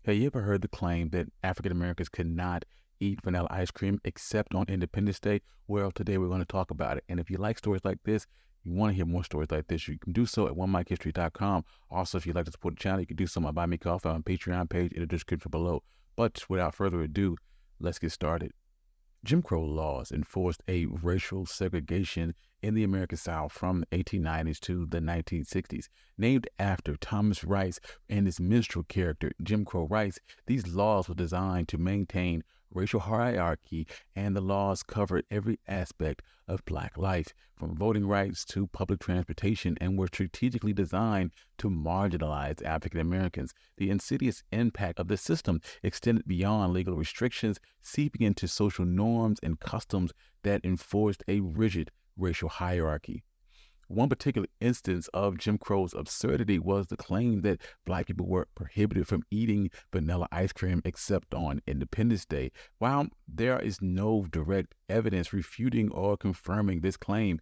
Have you ever heard the claim that African Americans could not eat vanilla ice cream except on Independence Day? Well, today we're going to talk about it. And if you like stories like this, you want to hear more stories like this, you can do so at onemichistory.com. Also, if you'd like to support the channel, you can do so on my Buy Me Coffee on Patreon page in the description below. But without further ado, let's get started. Jim Crow laws enforced a racial segregation in the American South from the 1890s to the 1960s. Named after Thomas Rice and his minstrel character, Jim Crow Rice, these laws were designed to maintain racial hierarchy, and the laws covered every aspect of Black life, from voting rights to public transportation, and were strategically designed to marginalize African Americans. The insidious impact of the system extended beyond legal restrictions, seeping into social norms and customs that enforced a rigid racial hierarchy. One particular instance of Jim Crow's absurdity was the claim that Black people were prohibited from eating vanilla ice cream except on Independence Day. While there is no direct evidence refuting or confirming this claim,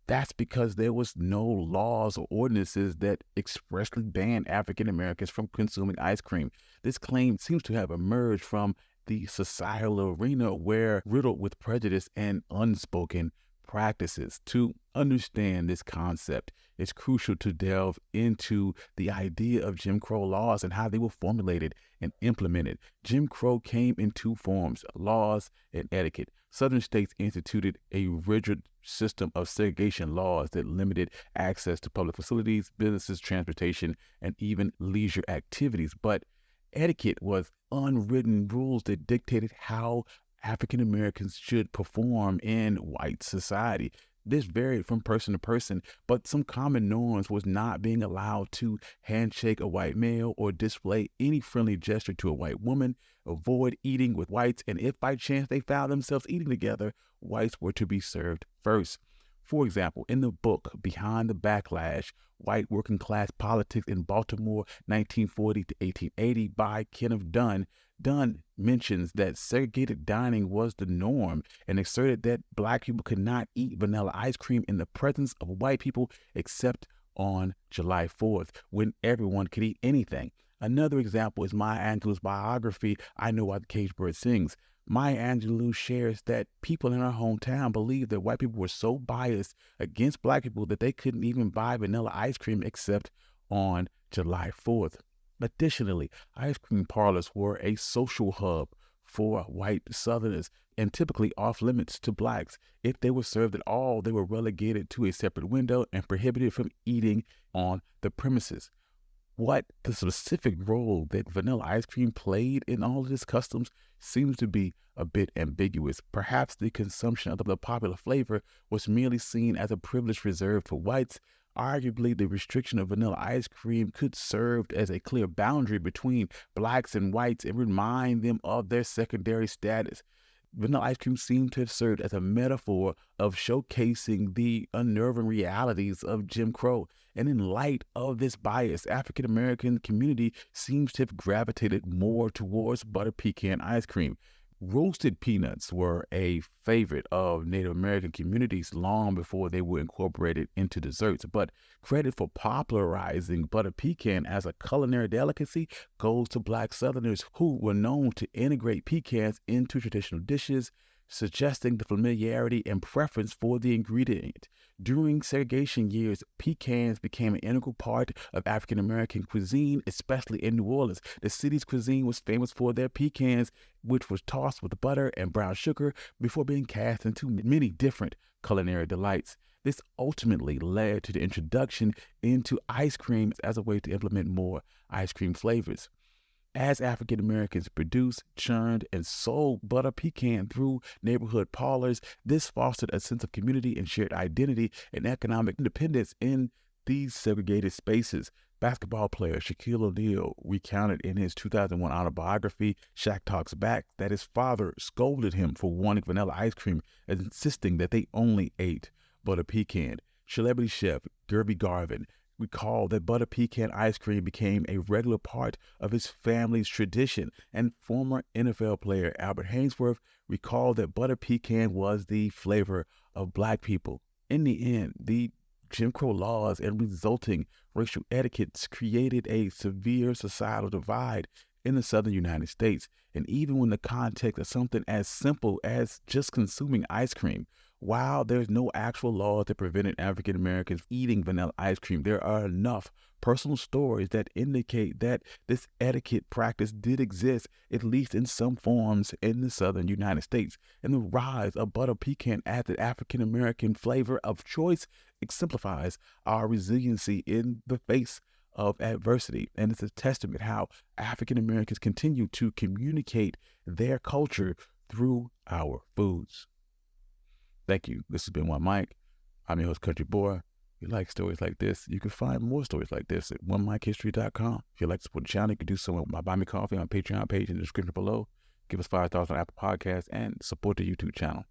that's because there was no laws or ordinances that expressly banned African Americans from consuming ice cream. This claim seems to have emerged from the societal arena, where riddled with prejudice and unspoken practices. To understand this concept, it's crucial to delve into the idea of Jim Crow laws and how they were formulated and implemented. Jim Crow came in two forms: laws and etiquette. Southern states instituted a rigid system of segregation laws that limited access to public facilities, businesses, transportation, and even leisure activities. But etiquette was unwritten rules that dictated how African Americans should perform in white society. This varied from person to person, but some common norms was not being allowed to handshake a white male or display any friendly gesture to a white woman, avoid eating with whites, and if by chance they found themselves eating together, whites were to be served first. For example, in the book Behind the Backlash, White Working Class Politics in Baltimore, 1940 to 1880 by Kenneth Dunn, Dunn mentions that segregated dining was the norm and asserted that Black people could not eat vanilla ice cream in the presence of white people except on July 4th, when everyone could eat anything. Another example is Maya Angelou's biography, I Know Why the Caged Bird Sings. Maya Angelou shares that people in her hometown believed that white people were so biased against Black people that they couldn't even buy vanilla ice cream except on July 4th. Additionally, ice cream parlors were a social hub for white Southerners and typically off limits to Blacks. If they were served at all, they were relegated to a separate window and prohibited from eating on the premises. What the specific role that vanilla ice cream played in all of this customs seems to be a bit ambiguous. Perhaps the consumption of the popular flavor was merely seen as a privilege reserved for whites. Arguably, the restriction of vanilla ice cream could serve as a clear boundary between Blacks and whites and remind them of their secondary status. Vanilla ice cream seemed to have served as a metaphor of showcasing the unnerving realities of Jim Crow. And in light of this bias, African American community seems to have gravitated more towards butter pecan ice cream. Roasted peanuts were a favorite of Native American communities long before they were incorporated into desserts, but credit for popularizing butter pecan as a culinary delicacy goes to Black Southerners who were known to integrate pecans into traditional dishes, suggesting the familiarity and preference for the ingredient. During segregation years, pecans became an integral part of African American cuisine, especially in New Orleans. The city's cuisine was famous for their pecans, which was tossed with butter and brown sugar before being cast into many different culinary delights. This ultimately led to the introduction into ice cream as a way to implement more ice cream flavors. As African Americans produced, churned, and sold butter pecan through neighborhood parlors, this fostered a sense of community and shared identity and economic independence in these segregated spaces. Basketball player Shaquille O'Neal recounted in his 2001 autobiography, Shaq Talks Back, that his father scolded him for wanting vanilla ice cream and insisting that they only ate butter pecan. Celebrity chef Gerby Garvin recalled that butter pecan ice cream became a regular part of his family's tradition, and former NFL player Albert Hainsworth recalled that butter pecan was the flavor of Black people. In the end, the Jim Crow laws and resulting racial etiquettes created a severe societal divide. in the southern United States. And even when the context of something as simple as just consuming ice cream, while there's no actual law that prevented African Americans eating vanilla ice cream, there are enough personal stories that indicate that this etiquette practice did exist, at least in some forms, in the southern United States. And the rise of butter pecan as the African American flavor of choice exemplifies our resiliency in the face of adversity. And it's a testament how African Americans continue to communicate their culture through our foods. Thank you. This has been One Mike. I'm your host, Country Boy. If you like stories like this, you can find more stories like this at onemikehistory.com. If you'd like to support the channel, you can do so on my Buy Me Coffee on Patreon page in the description below. Give us 5 stars on Apple Podcasts and support the YouTube channel.